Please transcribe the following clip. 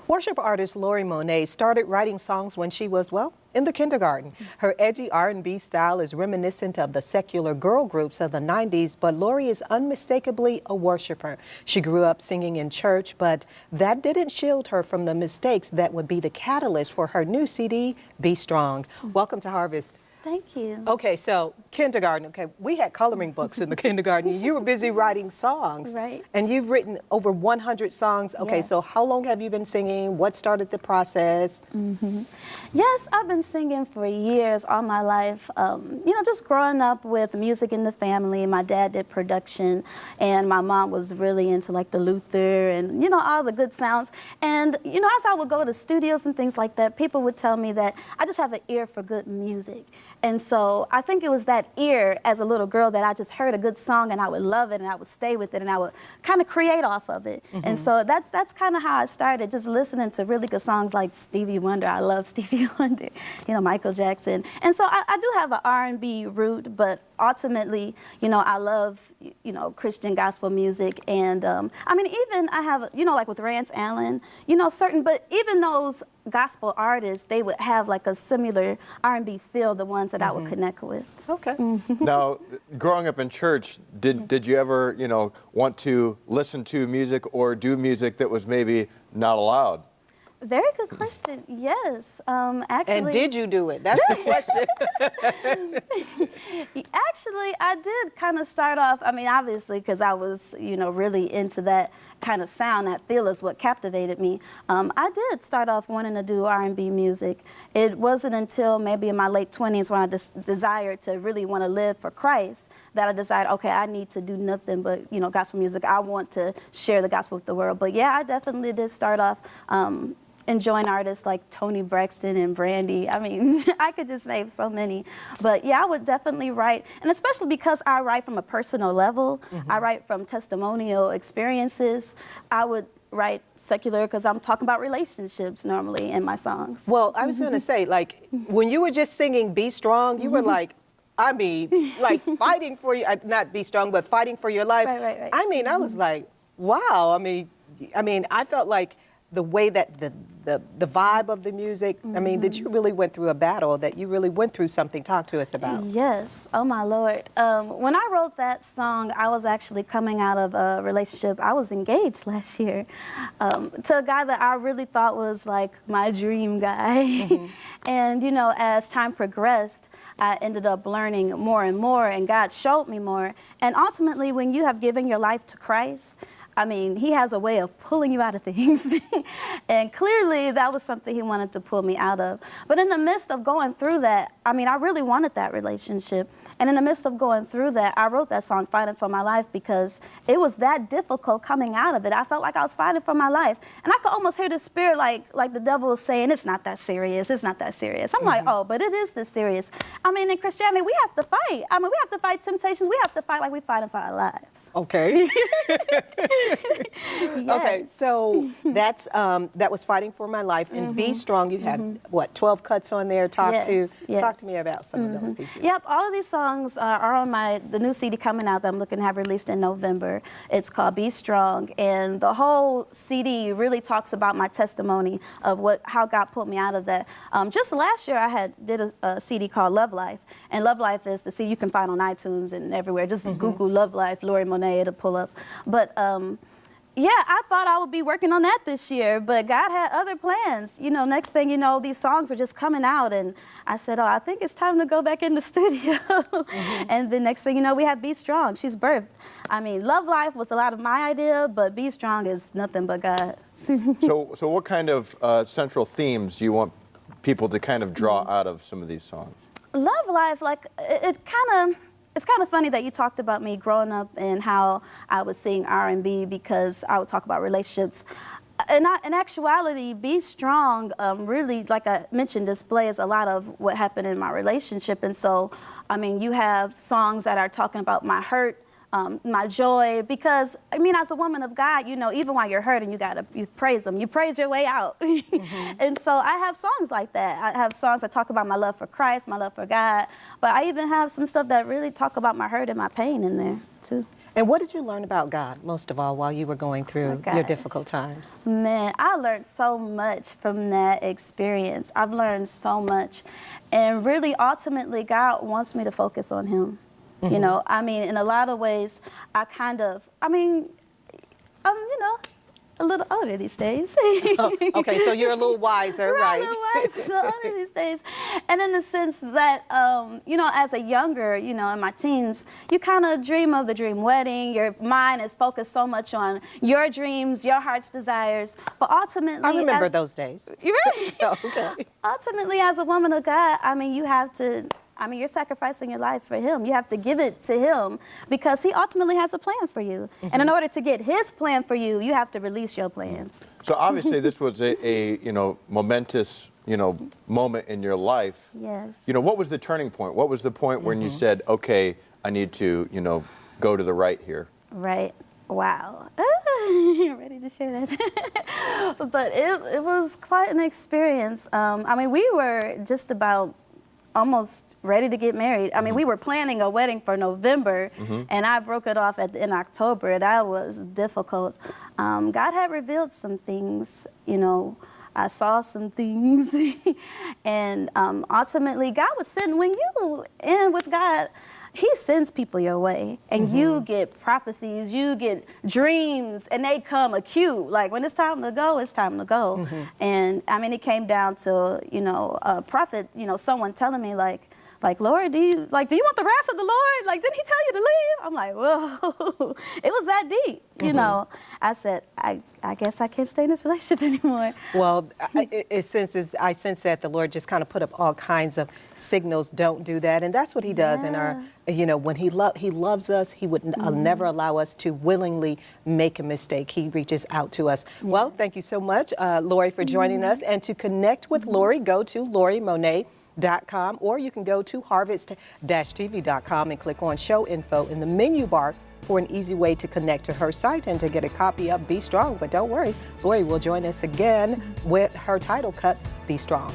Worship artist Lori Monet started writing songs when she was, well, in the kindergarten. Her edgy R&B style is reminiscent of the secular girl groups of the 90s, but Lori is unmistakably a worshiper. She grew up singing in church, but that didn't shield her from the mistakes that would be the catalyst for her new CD, Be Strong. Welcome to Harvest. Thank you. Okay, so kindergarten. Okay, we had coloring books in the kindergarten. You were busy writing songs. Right. And you've written over 100 songs. Okay, Yes. so how long have you been singing? What started the process? Yes, I've been singing for years, all my life. Just growing up with music in the family. My dad did production, and my mom was really into like the Luther and, all the good sounds. And, as I would go to studios and things like that, people would tell me that I just have an ear for good music. And so I think it was that ear as a little girl that I just heard a good song and I would love it and I would stay with it and I would kind of create off of it. And so that's kind of how I started, just listening to really good songs like Stevie Wonder. I love Stevie Wonder, Michael Jackson. And so I do have an R&B root, but ultimately, I love, Christian gospel music. And even I have, like with Rance Allen, but even those gospel artists, they would have like a similar R&B feel, the ones that I would connect with. Okay. Now, growing up in church, did you ever, want to listen to music or do music that was maybe not allowed? Very good question. Yes, actually. And did you do it? That's the question. Actually, I did kind of start off, obviously, because I was, really into that kind of sound, that feel is what captivated me. I did start off wanting to do R&B music. It wasn't until maybe in my late 20s when I desired to really want to live for Christ that I decided, okay, I need to do nothing but, gospel music. I want to share the gospel with the world. But yeah, I definitely did start off enjoying artists like Toni Braxton and Brandy. I could just name so many. But yeah, I would definitely write, and especially because I write from a personal level, I write from testimonial experiences. I would write secular because I'm talking about relationships normally in my songs. Well, I was going to say, like, when you were just singing Be Strong, you were like, like fighting for you, not be strong, but fighting for your life. Right. I was like, wow. I felt like the way that the vibe of the music, that you really went through a battle, that you really went through something. Talk to us about. Yes. Oh, my Lord. When I wrote that song, I was actually coming out of a relationship. I was engaged last year to a guy that I really thought was like my dream guy. And, as time progressed, I ended up learning more and more, and God showed me more. And ultimately, when you have given your life to Christ, he has a way of pulling you out of things. And clearly, that was something he wanted to pull me out of. But in the midst of going through that, I really wanted that relationship. And in the midst of going through that, I wrote that song, Fighting for My Life, because it was that difficult coming out of it. I felt like I was fighting for my life. And I could almost hear the spirit like the devil was saying, it's not that serious, it's not that serious. I'm like, oh, but it is this serious. In Christianity, we have to fight. We have to fight temptations. We have to fight like we're fighting for our lives. Okay. Yes. Okay, so that was Fighting for My Life. And Be Strong, you had, 12 cuts on there? Talk to me about some of those pieces. Yep, all of these songs are on the new CD coming out that I'm looking to have released in November. It's called Be Strong, and the whole CD really talks about my testimony of how God pulled me out of that. Just last year, I did a CD called Love Life, and Love Life is the CD you can find on iTunes and everywhere. Just Google Love Life, Lori Monet, it'll pull up. But yeah, I thought I would be working on that this year, but God had other plans. Next thing you know, these songs were just coming out, and I said, oh, I think it's time to go back in the studio. And the next thing you know, we have Be Strong. She's birthed. Love Life was a lot of my idea, but Be Strong is nothing but God. So what kind of central themes do you want people to kind of draw out of some of these songs? Love Life, it's kind of funny that you talked about me growing up and how I was sing R&B because I would talk about relationships. In actuality, Be Strong really, like I mentioned, displays a lot of what happened in my relationship. And so, you have songs that are talking about my hurt, my joy, because as a woman of God, even while you're hurting, you praise Him. You praise your way out. And so I have songs like that. I have songs that talk about my love for Christ, my love for God, but I even have some stuff that really talk about my hurt and my pain in there too. And what did you learn about God, most of all, while you were going through your gosh. difficult times? Man, I learned so much from that experience. I've learned so much. And really, ultimately, God wants me to focus on Him. You know, I mean, in a lot of ways, I'm, you know, a little older these days. Oh, okay, so you're a little wiser, right? A little wiser, a little older these days. And in the sense that, you know, as a younger, you know, in my teens, you kind of dream of the dream wedding. Your mind is focused so much on your dreams, your heart's desires. But ultimately, I remember those days. You really? Okay. Ultimately, as a woman of God, I mean, you have to, you're sacrificing your life for Him. You have to give it to Him because He ultimately has a plan for you. And in order to get His plan for you, you have to release your plans. So obviously this was a you know, momentous, you know, moment in your life. Yes. You know, what was the turning point? What was the point when you said, okay, I need to, you know, go to the right here? Right. Wow. Ready to share that? But it was quite an experience. I mean, we were just about almost ready to get married. I mean, we were planning a wedding for November, and I broke it off in October. That was difficult. God had revealed some things, you know. I saw some things, and ultimately, God was sending, when you in with God, He sends people your way, and you get prophecies, you get dreams, and they come acute. Like, when it's time to go, it's time to go. And I mean, it came down to, you know, a prophet, you know, someone telling me like, Lord, do you want the wrath of the Lord? Like, didn't He tell you to leave? I'm like, whoa, it was that deep, you know. I said, I guess I can't stay in this relationship anymore. Well, I sense that the Lord just kind of put up all kinds of signals. Don't do that, and that's what He does in our. You know, when He loves us, He would never allow us to willingly make a mistake. He reaches out to us. Yes. Well, thank you so much, Lori, for joining us. And to connect with Lori, go to LoriMonet.com, or you can go to harvest-tv.com and click on Show Info in the menu bar for an easy way to connect to her site and to get a copy of Be Strong. But don't worry, Lori will join us again with her title cut, Be Strong.